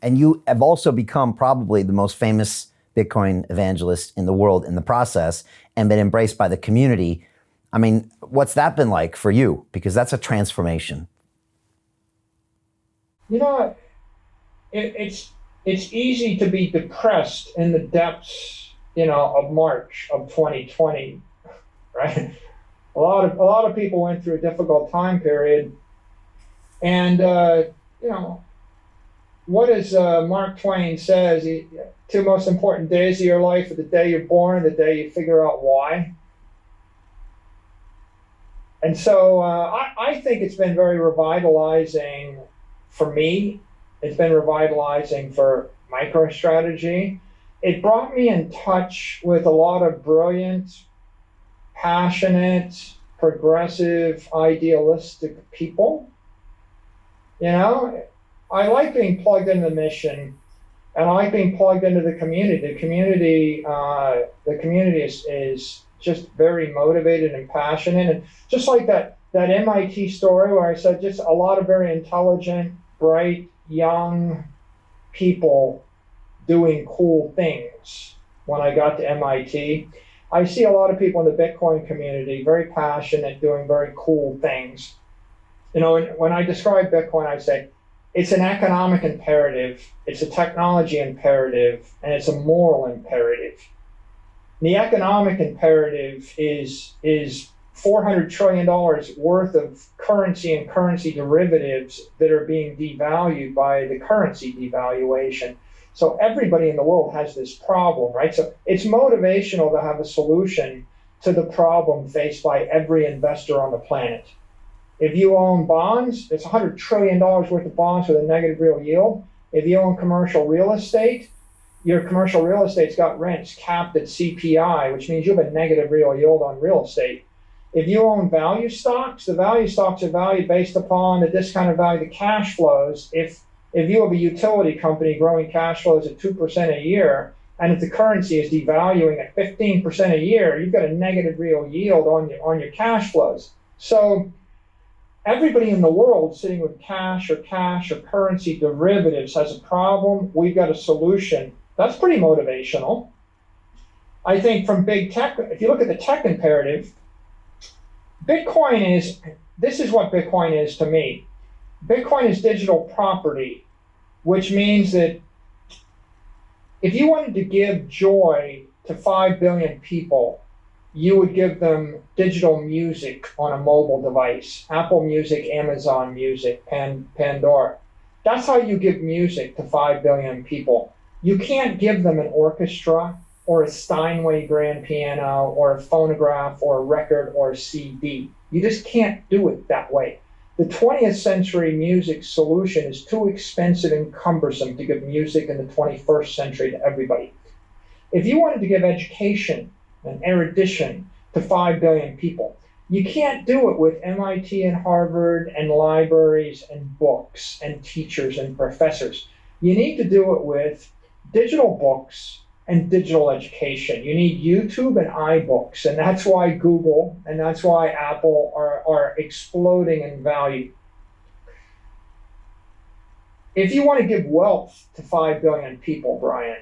And you have also become probably the most famous Bitcoin evangelist in the world in the process and been embraced by the community. I mean, what's that been like for you? Because that's a transformation. You know, it's easy to be depressed in the depths, of March of 2020, right? A lot of people went through a difficult time period, and what does Mark Twain says? Two most important days of your life are the day you're born and the day you figure out why. And so I think it's been very revitalizing for me. It's been revitalizing for MicroStrategy. It brought me in touch with a lot of brilliant, passionate, progressive, idealistic people. I like being plugged into the mission, and I like being plugged into the community. The community is just very motivated and passionate, and just like that MIT story where I said just a lot of very intelligent, bright, young people doing cool things. When I got to MIT, I see a lot of people in the Bitcoin community very passionate, doing very cool things. When I describe Bitcoin, I say it's an economic imperative, it's a technology imperative, and it's a moral imperative. The economic imperative is $400 trillion worth of currency and currency derivatives that are being devalued by the currency devaluation. So everybody in the world has this problem, right? So it's motivational to have a solution to the problem faced by every investor on the planet. If you own bonds, it's $100 trillion worth of bonds with a negative real yield. If you own commercial real estate, your commercial real estate's got rents capped at CPI, which means you have a negative real yield on real estate. If you own value stocks, the value stocks are valued based upon the discounted value of the cash flows. If you have a utility company growing cash flows at 2% a year, and if the currency is devaluing at 15% a year, you've got a negative real yield on your cash flows. So everybody in the world sitting with cash or currency derivatives has a problem. We've got a solution. That's pretty motivational. I think from big tech, if you look at the tech imperative, this is what Bitcoin is to me. Bitcoin is digital property, which means that if you wanted to give joy to 5 billion people, you would give them digital music on a mobile device, Apple Music, Amazon Music, Pandora. That's how you give music to 5 billion people. You can't give them an orchestra or a Steinway grand piano or a phonograph or a record or a CD. You just can't do it that way. The 20th century music solution is too expensive and cumbersome to give music in the 21st century to everybody. If you wanted to give education and erudition to 5 billion people, you can't do it with MIT and Harvard and libraries and books and teachers and professors. You need to do it with digital books and digital education. You need YouTube and iBooks, and that's why Google and that's why Apple are exploding in value. If you want to give wealth to 5 billion people, Brian,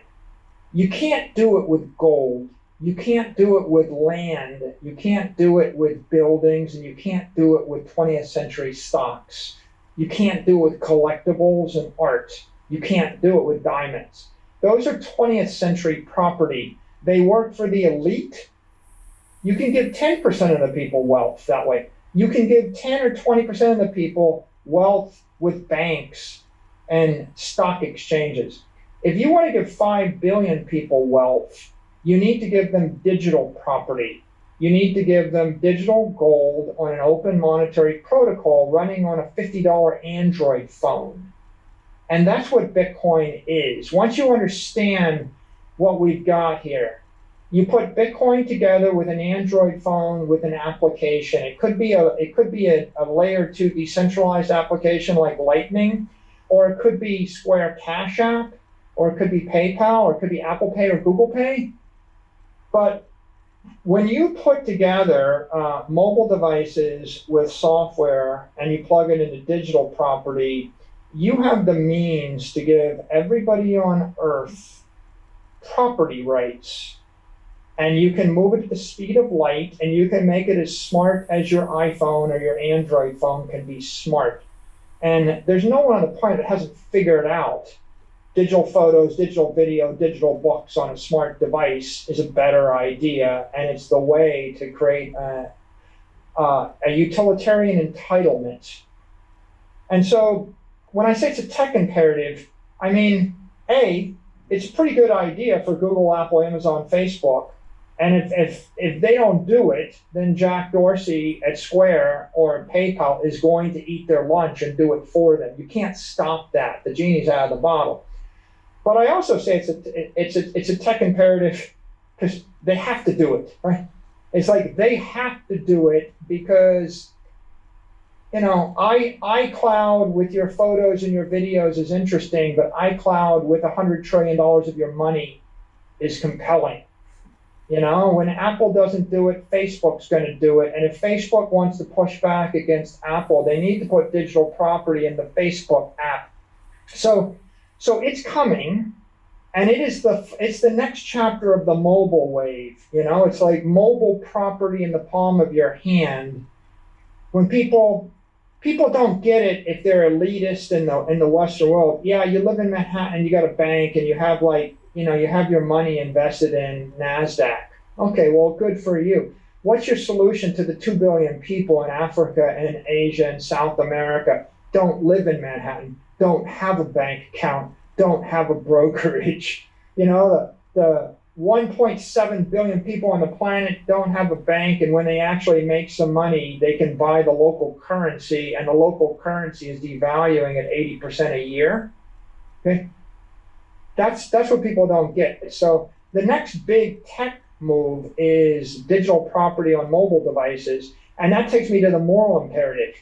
you can't do it with gold. You can't do it with land. You can't do it with buildings, and you can't do it with 20th century stocks. You can't do it with collectibles and art. You can't do it with diamonds. Those are 20th century property. They work for the elite. You can give 10% of the people wealth that way. You can give 10 or 20% of the people wealth with banks and stock exchanges. If you want to give 5 billion people wealth, you need to give them digital property. You need to give them digital gold on an open monetary protocol running on a $50 Android phone. And that's what Bitcoin is. Once you understand what we've got here, you put Bitcoin together with an Android phone with an application. It could be a layer 2 decentralized application like Lightning, or it could be Square Cash App, or it could be PayPal, or it could be Apple Pay or Google Pay. But when you put together mobile devices with software and you plug it into digital property, you have the means to give everybody on Earth property rights, and you can move it at the speed of light, and you can make it as smart as your iPhone or your Android phone can be smart. And there's no one on the planet that hasn't figured out digital photos, digital video, digital books on a smart device is a better idea, and it's the way to create a utilitarian entitlement. And so when I say it's a tech imperative, I mean, A, it's a pretty good idea for Google, Apple, Amazon, Facebook. And if they don't do it, then Jack Dorsey at Square or at PayPal is going to eat their lunch and do it for them. You can't stop that. The genie's out of the bottle. But I also say it's a tech imperative because they have to do it, right? It's like they have to do it because, iCloud with your photos and your videos is interesting, but iCloud with $100 trillion of your money is compelling. When Apple doesn't do it, Facebook's going to do it. And if Facebook wants to push back against Apple, they need to put digital property in the Facebook app. So it's coming, and it's the next chapter of the mobile wave. It's like mobile property in the palm of your hand. When people don't get it if they're elitist in the Western world. Yeah, you live in Manhattan, you got a bank, and you have you have your money invested in NASDAQ. Okay, well, good for you. What's your solution to the 2 billion people in Africa and Asia and South America don't live in Manhattan, don't have a bank account, don't have a brokerage? The 1.7 billion people on the planet don't have a bank, and when they actually make some money, they can buy the local currency, and the local currency is devaluing at 80% a year. Okay? That's what people don't get. So the next big tech move is digital property on mobile devices, and that takes me to the moral imperative.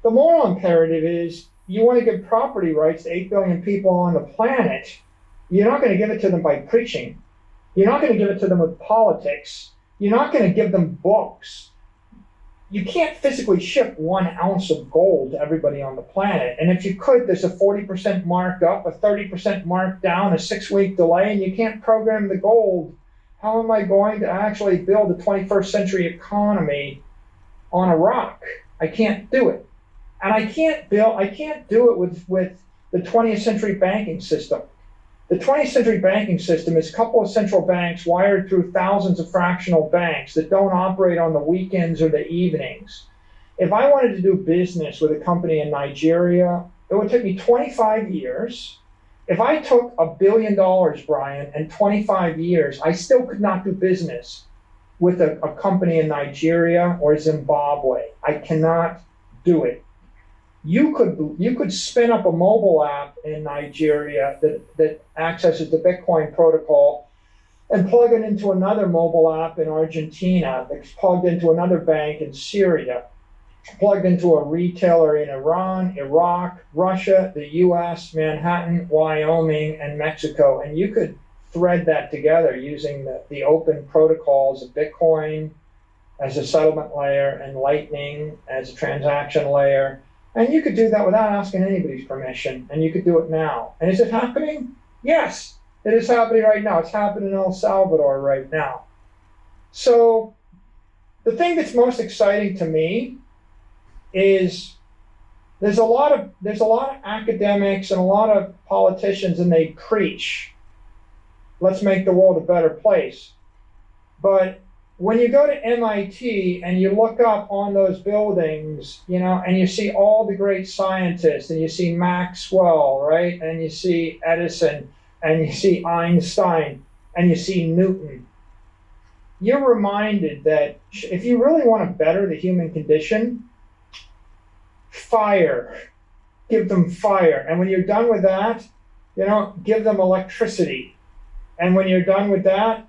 The moral imperative is you want to give property rights to 8 billion people on the planet. You're not going to give it to them by preaching. You're not going to give it to them with politics. You're not going to give them books. You can't physically ship 1 ounce of gold to everybody on the planet. And if you could, there's a 40% markup, a 30% markdown, a 6-week delay, and you can't program the gold. How am I going to actually build a 21st century economy on a rock? I can't do it. And I can't do it with the 20th century banking system. The 20th century banking system is a couple of central banks wired through thousands of fractional banks that don't operate on the weekends or the evenings. If I wanted to do business with a company in Nigeria, it would take me 25 years. If I took $1 billion, Brian, and 25 years, I still could not do business with a company in Nigeria or Zimbabwe. I cannot do it. You could spin up a mobile app in Nigeria that accesses the Bitcoin protocol and plug it into another mobile app in Argentina that's plugged into another bank in Syria, plugged into a retailer in Iran, Iraq, Russia, the US, Manhattan, Wyoming, and Mexico. And you could thread that together using the open protocols of Bitcoin as a settlement layer and Lightning as a transaction layer. And you could do that without asking anybody's permission, and you could do it now. And is it happening? Yes, it is happening right now. It's happening in El Salvador right now. So the thing that's most exciting to me is there's a lot of academics and a lot of politicians, and they preach, let's make the world a better place. But when you go to MIT and you look up on those buildings, and you see all the great scientists, and you see Maxwell, right? And you see Edison, and you see Einstein, and you see Newton, you're reminded that if you really want to better the human condition, give them fire. And when you're done with that, give them electricity. And when you're done with that,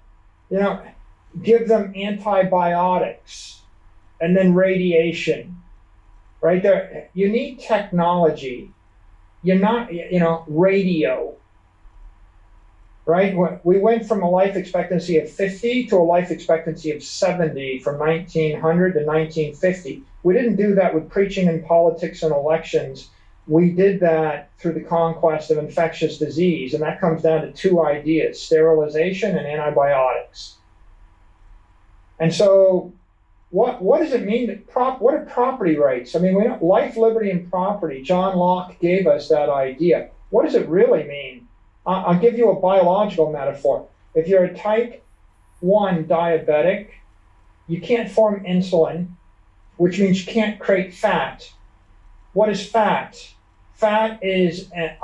give them antibiotics and then radiation, right there. You need technology. You're not, radio, right? We went from a life expectancy of 50 to a life expectancy of 70 from 1900 to 1950. We didn't do that with preaching and politics and elections. We did that through the conquest of infectious disease, and that comes down to two ideas: sterilization and antibiotics. And so what does it mean what are property rights? I mean, we know life, liberty, and property. John Locke gave us that idea. What does it really mean? I'll give you a biological metaphor. If you're a type 1 diabetic, you can't form insulin, which means you can't create fat. What is fat? Fat is an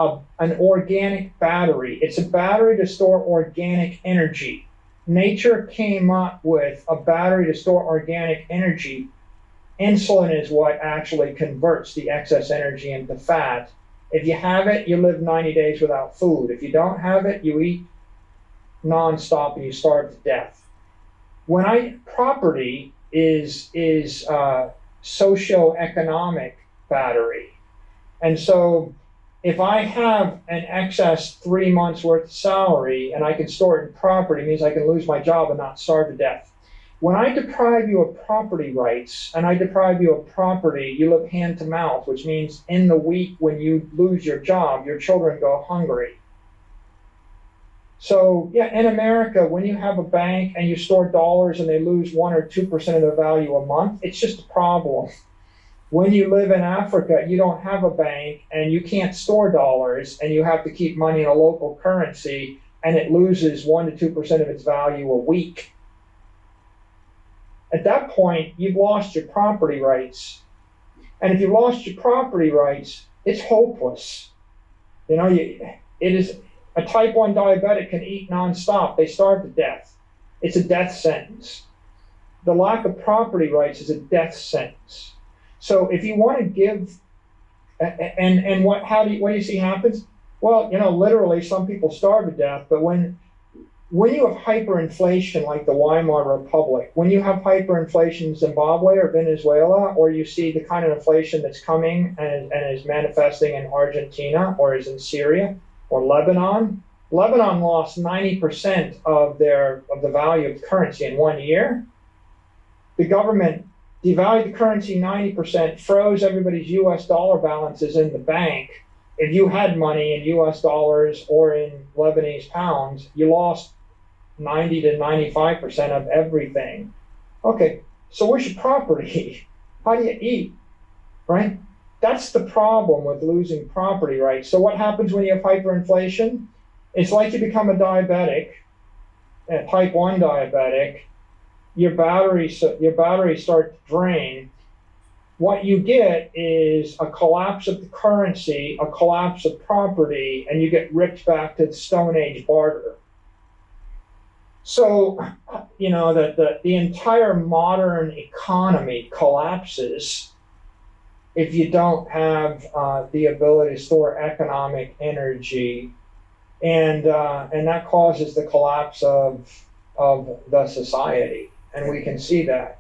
organic battery. It's a battery to store organic energy. Nature came up with a battery to store organic energy. Insulin is what actually converts the excess energy into fat. If you have it, you live 90 days without food. If you don't have it, you eat nonstop and you starve to death. Property is socioeconomic battery. And so if I have an excess 3 months worth of salary and I can store it in property, it means I can lose my job and not starve to death. When I deprive you of property rights and I deprive you of property, you live hand to mouth, which means in the week when you lose your job, your children go hungry. So yeah, in America, when you have a bank and you store dollars and they lose 1 or 2% of their value a month, it's just a problem. When you live in Africa, you don't have a bank and you can't store dollars and you have to keep money in a local currency and it loses 1 to 2% of its value a week. At that point, you've lost your property rights. And if you've lost your property rights, it's hopeless. It is a type 1 diabetic can eat nonstop. They starve to death. It's a death sentence. The lack of property rights is a death sentence. So if you want to give, and what do you see happens? Well, literally some people starve to death, but when you have hyperinflation like the Weimar Republic, when you have hyperinflation in Zimbabwe or Venezuela, or you see the kind of inflation that's coming and is manifesting in Argentina or is in Syria or Lebanon lost 90% of the value of the currency in 1 year. The government devalued the currency 90%, froze everybody's US dollar balances in the bank. If you had money in US dollars or in Lebanese pounds, you lost 90 to 95% of everything. Okay, so where's your property? How do you eat, right? That's the problem with losing property rights. So what happens when you have hyperinflation? It's like you become a diabetic, a type 1 diabetic. Your batteries start to drain. What you get is a collapse of the currency, a collapse of property, and you get ripped back to the Stone Age barter. So, the entire modern economy collapses if you don't have the ability to store economic energy, and that causes the collapse of the society. And we can see that.